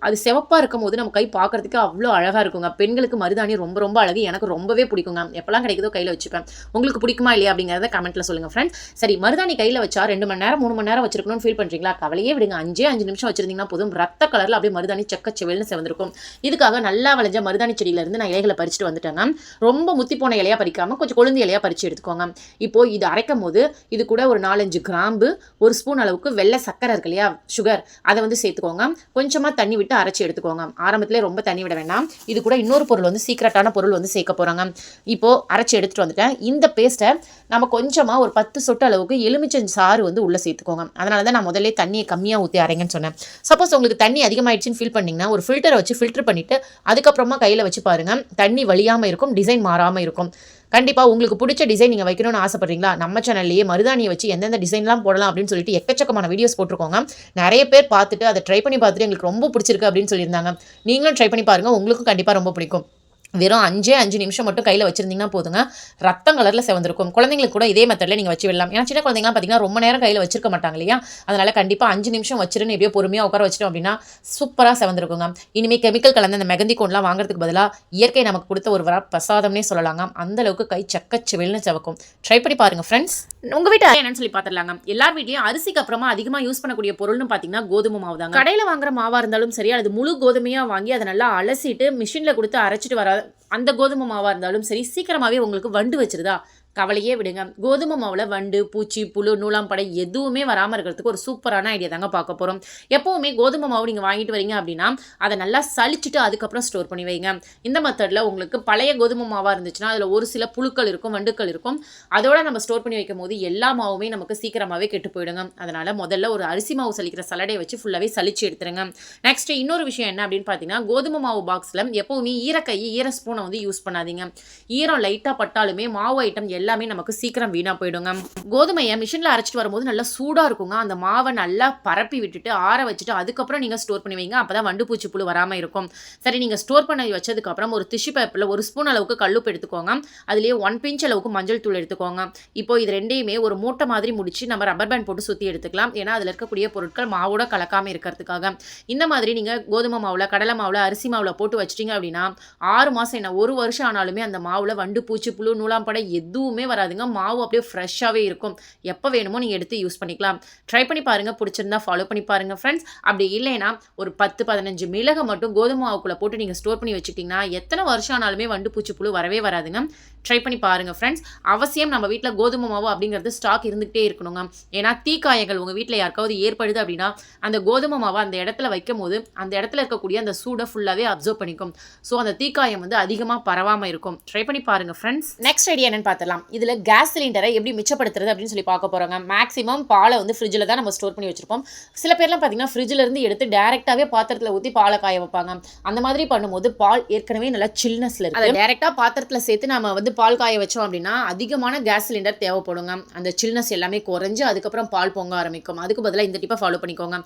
அது சிவப்பாக இருக்கும் போது நம்ம கை பார்க்கறதுக்கு அவ்வளோ அழகாக இருக்குங்க. பெண்களுக்கு மருதாணி ரொம்ப ரொம்ப அழகு. எனக்கு ரொம்பவே பிடிக்குங்க. எப்போல்லாம் கிடைக்குதோ கையில் வச்சுப்பேன். உங்களுக்கு பிடிக்குமா இல்லையா அப்படிங்கிறத கமெண்ட்ல சொல்லுங்க ஃப்ரெண்ட்ஸ். சரி, மருதாணி கையில் வச்சா 2 மணி நேரம் 3 மணி நேரம் வச்சிருக்கணும்னு ஃபீல் பண்றீங்களா? கவலையே விடுங்க, 5 நிமிஷம் வச்சிருந்தீங்கன்னா போதும். ரத்த கலர்ல அப்படியே மருதாணி செக்கச்செவல்னு செவந்திருக்கும். இதுக்காக நல்லா வளைஞ்ச மருதாணி செடியில இருந்து நான் இலைகளை பறிச்சுட்டு வந்துட்டேங்க. ரொம்ப முத்தி போன இலையா பறிக்காம கொஞ்சம் கொழுந்து இலையா பறிச்சு எடுத்துக்கோங்க. இப்போ இது அரைக்கும் போது இது கூட ஒரு 4-5 கிராம்பு, 1 ஸ்பூன் அளவுக்கு வெள்ளை சக்கரை இருக்கு இல்லையா, சுகர், அதை வந்து சேர்த்துக்கோங்க. கொஞ்சமா தண்ணி விட்டு அரைச்சி எடுத்துக்கோங்க. ஆரம்பத்திலே ரொம்ப தண்ணி விட வேண்டாம். இது கூட இன்னொரு பொருள் வந்து சீக்ரெட்டான பொருள் வந்து சேர்க்க போறாங்க. இப்போ அரைச்சி எடுத்துட்டு வந்துட்டேன். இந்த பேஸ்ட்டை நம்ம கொஞ்சமாக ஒரு 10 சொட்டு அளவுக்கு எலுமிச்சை சாறு வந்து உள்ளே சேர்த்துக்கோங்க. அதனால தான் நான் முதல்ல தண்ணியை கம்மியாக ஊற்றி அரைங்கன்னு சொன்னேன். சப்போஸ் உங்களுக்கு தண்ணி அதிகமாகிடுச்சின்னு ஃபீல் பண்ணிங்கன்னா ஒரு ஃபில்டரை வச்சு ஃபில்டர் பண்ணிவிட்டு அதுக்கப்புறமா கையில் வச்சு பாருங்கள். தண்ணி வழியாமல் இருக்கும், டிசைன் மாறாமல் இருக்கும். கண்டிப்பாக உங்களுக்கு பிடிச்ச டிசைன் நீங்கள் வைக்கணும்னு ஆசைப்படுறீங்களா? நம்ம சேனல்லையே மருதாணியை வச்சு எந்தெந்த டிசைன்லாம் போடலாம் அப்படின்னு சொல்லிட்டு எக்கச்சக்கமான வீடியோஸ் போட்டிருக்கோங்க. நிறைய பேர் பார்த்துட்டு அதை ட்ரை பண்ணி பார்த்துட்டு எங்களுக்கு ரொம்ப பிடிச்சிருக்கு அப்படின்னு சொல்லியிருந்தாங்க. நீங்களும் ட்ரை பண்ணி பாருங்கள், உங்களுக்கும் கண்டிப்பாக ரொம்ப பிடிக்கும். வெறும் 5 நிமிஷம் மட்டும் கையில் வச்சிருந்தீங்கன்னா போதுங்க, ரத்தம் கலரில் செவந்திருக்கும். குழந்தைங்களுக்கு கூட இதே மெத்தடில் நீங்கள் வச்சு விடலாம். ஏன்னா சின்ன குழந்தைங்களாம் பார்த்தீங்கன்னா ரொம்ப நேரம் கையில் வச்சிருக்க மாட்டாங்க இல்லையா, அதனால் கண்டிப்பாக 5 நிமிஷம் வச்சிருன்னு எப்படியோ பொறுமையாக உட்கார வச்சிட்டோம் அப்படின்னா சூப்பராக செவந்திருக்குங்க. இனிமேல் கெமிக்கல் கலந்த அந்த மெகந்தி கோன்லாம் வாங்குறதுக்கு பதிலாக இயற்கை நமக்கு கொடுத்த ஒரு பிரசாதம்னே சொல்லலாங்க. அந்த அளவுக்கு கை செக்கச்செவல்னு செவக்கும். ட்ரை பண்ணி பாருங்க ஃப்ரெண்ட்ஸ். உங்கள் வீட்டு என்னன்னு சொல்லி பார்த்துடலாங்க. எல்லார் வீட்லையும் அரிசிக்கு அப்புறமா அதிகமாக யூஸ் பண்ணக்கூடிய பொருள்னு பார்த்தீங்கன்னா கோதுமை மாவு தாங்க. கடையில் வாங்குற மாவாக இருந்தாலும் சரி, அது முழு கோதுமையாக வாங்கி அதை நல்லா அலசிட்டு மிஷினில் கொடுத்து அரைச்சிட்டு வர அந்த கோதுமை மாவாக இருந்தாலும் சரி, சீக்கிரமாகவே உங்களுக்கு வண்டு வச்சிருதா? கவலையே விடுங்க. கோதுமை மாவில் வண்டு, பூச்சி, புழு, நூலாம்படை எதுவுமே வராமல் இருக்கிறதுக்கு ஒரு சூப்பரான ஐடியா தாங்க பார்க்க போகிறோம். எப்போவுமே கோதுமை மாவு நீங்கள் வாங்கிட்டு வரீங்க அப்படின்னா அதை நல்லா சலிச்சுட்டு அதுக்கப்புறம் ஸ்டோர் பண்ணி வைங்க. இந்த மெத்தடில் உங்களுக்கு பழைய கோதுமை மாவாக இருந்துச்சுன்னா அதில் ஒரு சில புழுக்கள் இருக்கும், வண்டுக்கள் இருக்கும். அதோட நம்ம ஸ்டோர் பண்ணி வைக்கும் போது எல்லா மாவுமே நமக்கு சீக்கிரமாகவே கெட்டு போயிடுங்க. அதனால் முதல்ல ஒரு அரிசி மாவு சலிக்கிற சலடையை வச்சு ஃபுல்லாகவே சலிச்சு எடுத்துருங்க. நெக்ஸ்ட் இன்னொரு விஷயம் என்ன அப்படின்னு பார்த்தீங்கன்னா, கோதுமை மாவு பாக்ஸில் எப்போவுமே ஈரக்கை, ஈர ஸ்பூனை வந்து யூஸ் பண்ணாதீங்க. ஈரம் லைட்டாக பட்டாலுமே மாவு ஐட்டம் எல்லாமே நமக்கு சீக்கிரம் வீணா போயிடுங்க. கோதுமையை மிஷினில் அரைச்சிட்டு வரும்போது நல்லா சூடாக இருக்குங்க. அந்த மாவை நல்லா பரப்பி விட்டுட்டு ஆற வச்சுட்டு அதுக்கப்புறம் நீங்கள் ஸ்டோர் பண்ணி வைங்க. அப்போ தான் வண்டு பூச்சி புழு வராமல் இருக்கும். சரி, நீங்கள் ஸ்டோர் பண்ணி வச்சதுக்கப்புறம் ஒரு டிஷ்யூ பேப்பரில் 1 ஸ்பூன் அளவுக்கு கல்லுப்பு எடுத்துக்கோங்க. அதுலேயே 1 பிஞ்ச் அளவுக்கு மஞ்சள் தூள் எடுத்துக்கோங்க. இப்போ இது ரெண்டையுமே ஒரு மூட்டை மாதிரி முடிச்சு நம்ம ரப்பர் பேண்ட் போட்டு சுற்றி எடுத்துக்கலாம். ஏன்னா அதில் இருக்கக்கூடிய பொருட்கள் மாவோட கலக்காமல் இருக்கிறதுக்காக. இந்த மாதிரி நீங்கள் கோதுமை மாவில், கடலை மாவில், அரிசி மாவில் போட்டு வச்சிட்டிங்க அப்படின்னா 6 மாதம் என்ன 1 வருஷம் ஆனாலுமே அந்த மாவில் வண்டு பூச்சி புழு நூலாம்படை எதுவுமே வராதுங்க. மாவு அப்படியே ஃப்ரெஷ்ஷாகவே இருக்கும். எப்போ வேணுமோ நீங்கள் எடுத்து யூஸ் பண்ணிக்கலாம். ட்ரை பண்ணி பாருங்கள், பிடிச்சிருந்தா ஃபாலோ பண்ணி பாருங்கள் ஃப்ரெண்ட்ஸ். அப்படி இல்லைன்னா ஒரு 10-15 மிளகை மட்டும் கோதுமை மாவுக்குள்ளே போட்டு நீங்கள் ஸ்டோர் பண்ணி வச்சுக்கிட்டிங்கன்னா எத்தனை வருஷம் ஆனாலுமே வண்டு பூச்சி புழு வரவே வராதுங்க. ட்ரை பண்ணி பாருங்கள் ஃப்ரெண்ட்ஸ். அவசியம் நம்ம வீட்டில் கோதுமை மாவு அப்படிங்கிறது ஸ்டாக் இருந்துகிட்டே இருக்கணுங்க. ஏன்னா தீக்காயங்கள் உங்கள் வீட்டில் யாருக்காவது ஏற்படுது அப்படின்னா அந்த கோதுமை மாவை அந்த இடத்துல வைக்கும் போது அந்த இடத்துல இருக்கக்கூடிய அந்த சூடை ஃபுல்லாகவே அப்சர்வ் பண்ணிக்கும். ஸோ அந்த தீக்காயம் வந்து அதிகமாக பரவாமல் இருக்கும். ட்ரை பண்ணி பாருங்கள் ஃப்ரெண்ட்ஸ். நெக்ஸ்ட் ஐடியா என்னன்னு பார்த்தலாம். பார்க்கலாம். இதில் கேஸ் சிலிண்டரை எப்படி மிச்சப்படுத்துறது அப்படின்னு சொல்லி பார்க்க போகிறோங்க. மேக்ஸிமம் பாலை வந்து ஃப்ரிட்ஜில் தான் நம்ம ஸ்டோர் பண்ணி வச்சுருப்போம். சில பேர்லாம் பார்த்தீங்கன்னா ஃப்ரிட்ஜில் இருந்து எடுத்து டேரெக்டாகவே பாத்திரத்தில் ஊற்றி பாலை காய வைப்பாங்க. அந்த மாதிரி பண்ணும்போது பால் ஏற்கனவே நல்லா சில்னஸில் இருக்குது. அதை டேரெக்டாக பாத்திரத்தில் சேர்த்து நம்ம வந்து பால் காய வச்சோம் அப்படின்னா அதிகமான கேஸ் சிலிண்டர் தேவைப்படுங்க. அந்த சில்னஸ் எல்லாமே குறைஞ்சு அதுக்கப்புறம் பால் பொங்க ஆரம்பிக்கும். அதுக்கு பதிலாக இந்த டிப்பை ஃபாலோ பண்ணிக்கோங்க.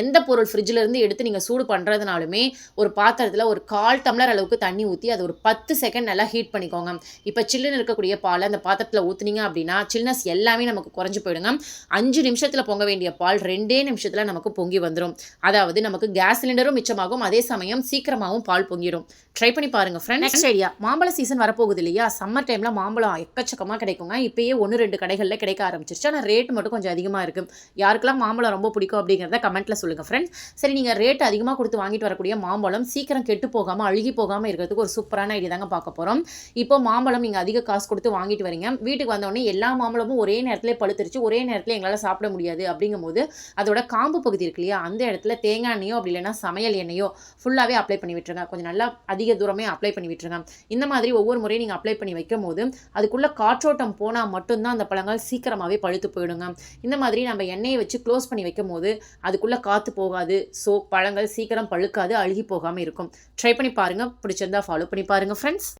எந்த பொருள் ஃப்ரிட்ஜில் இருந்து எடுத்து நீங்கள் சூடு பண்ணுறதுனாலுமே ஒரு பாத்திரத்தில் ஒரு 1/4 டம்ளர் அளவுக்கு தண்ணி ஊற்றி அது ஒரு 10 செகண்ட் நல்லா ஹீட் பண்ணிக்கோங்க. இப்போ சில்லுன்னு இருக்கக்கூடிய பாலை அந்த பாத்திரத்தில் ஊற்றுனீங்க அப்படின்னா சில்னஸ் எல்லாமே நமக்கு குறைஞ்சு போயிடுங்க. 5 நிமிஷத்தில் பொங்க வேண்டிய பால் 2 நிமிஷத்தில் நமக்கு பொங்கி வந்துடும். அதாவது நமக்கு கேஸ் சிலிண்டரும் மிச்சமாகும், அதே சமயம் சீக்கிரமாகவும் பால் பொங்கிடும். ட்ரை பண்ணி பாருங்க ஃப்ரெண்ட்ஸ். நெக்ஸ்ட் ஐடியா, மாம்பழ சீசன் வரப்போகுது இல்லையா? சம்மர் டைமில் மாம்பழம் எக்கச்சக்கமாக கிடைக்குங்க. இப்போயே 1-2 கடைகளில் கிடைக்க ஆரம்பிச்சிருச்சு. ஆனால் ரேட் மட்டும் கொஞ்சம் அதிகமாக இருக்குது. யாருக்கெல்லாம் மாம்பழம் ரொம்ப பிடிக்கும் அப்படிங்கிறத கமெண்ட்டில் சொல்லுங்கள் ஃப்ரெண்ட்ஸ். சரி, நீங்கள் ரேட் அதிகமாக கொடுத்து வாங்கிட்டு வரக்கூடிய மாம்பழம் சீக்கிரம் கெட்டு போகாமல் அழுகி போகாமல் இருக்கிறதுக்கு ஒரு சூப்பரான ஐடியா தாங்க பார்க்க போகிறோம். இப்போ மாம்பழம் நீங்கள் அதிக காசு கொடுத்து வாங்கிட்டு வரீங்க. வீட்டுக்கு வந்தோடனே எல்லா மாம்பழமும் ஒரே நேரத்தில் பழுத்துருச்சு, ஒரே நேரத்தில் எங்களால் சாப்பிட முடியாது அப்படிங்கும்போது அதோட காம்பு பகுதி இருக்கு இல்லையா, அந்த இடத்துல தேங்காய் எண்ணெயோ அப்படி இல்லைன்னா சமையல் எண்ணெயோ ஃபுல்லாகவே அப்ளை பண்ணி விட்டுருங்க. கொஞ்சம் நல்லா அதிக தூரமே அப்ளை பண்ணி விட்டுருங்க. இந்த மாதிரி ஒவ்வொரு முறையும் நீங்கள் அப்ளை பண்ணி வைக்கும் போது அதுக்குள்ளே காற்றோட்டம் போனால் மட்டும்தான் அந்த பழங்கள் சீக்கிரமாகவே பழுத்து போயிடுங்க. இந்த மாதிரி நம்ம எண்ணெயை வச்சு க்ளோஸ் பண்ணி வைக்கும் போது அதுக்குள்ளே காற்று போகாது. ஸோ பழங்கள் சீக்கிரம் பழுக்காது, அழுகி போகாமல் இருக்கும். ட்ரை பண்ணி பாருங்கள். பிடிச்சிருந்தா ஃபாலோ பண்ணி பாருங்கள் ஃப்ரெண்ட்ஸ்.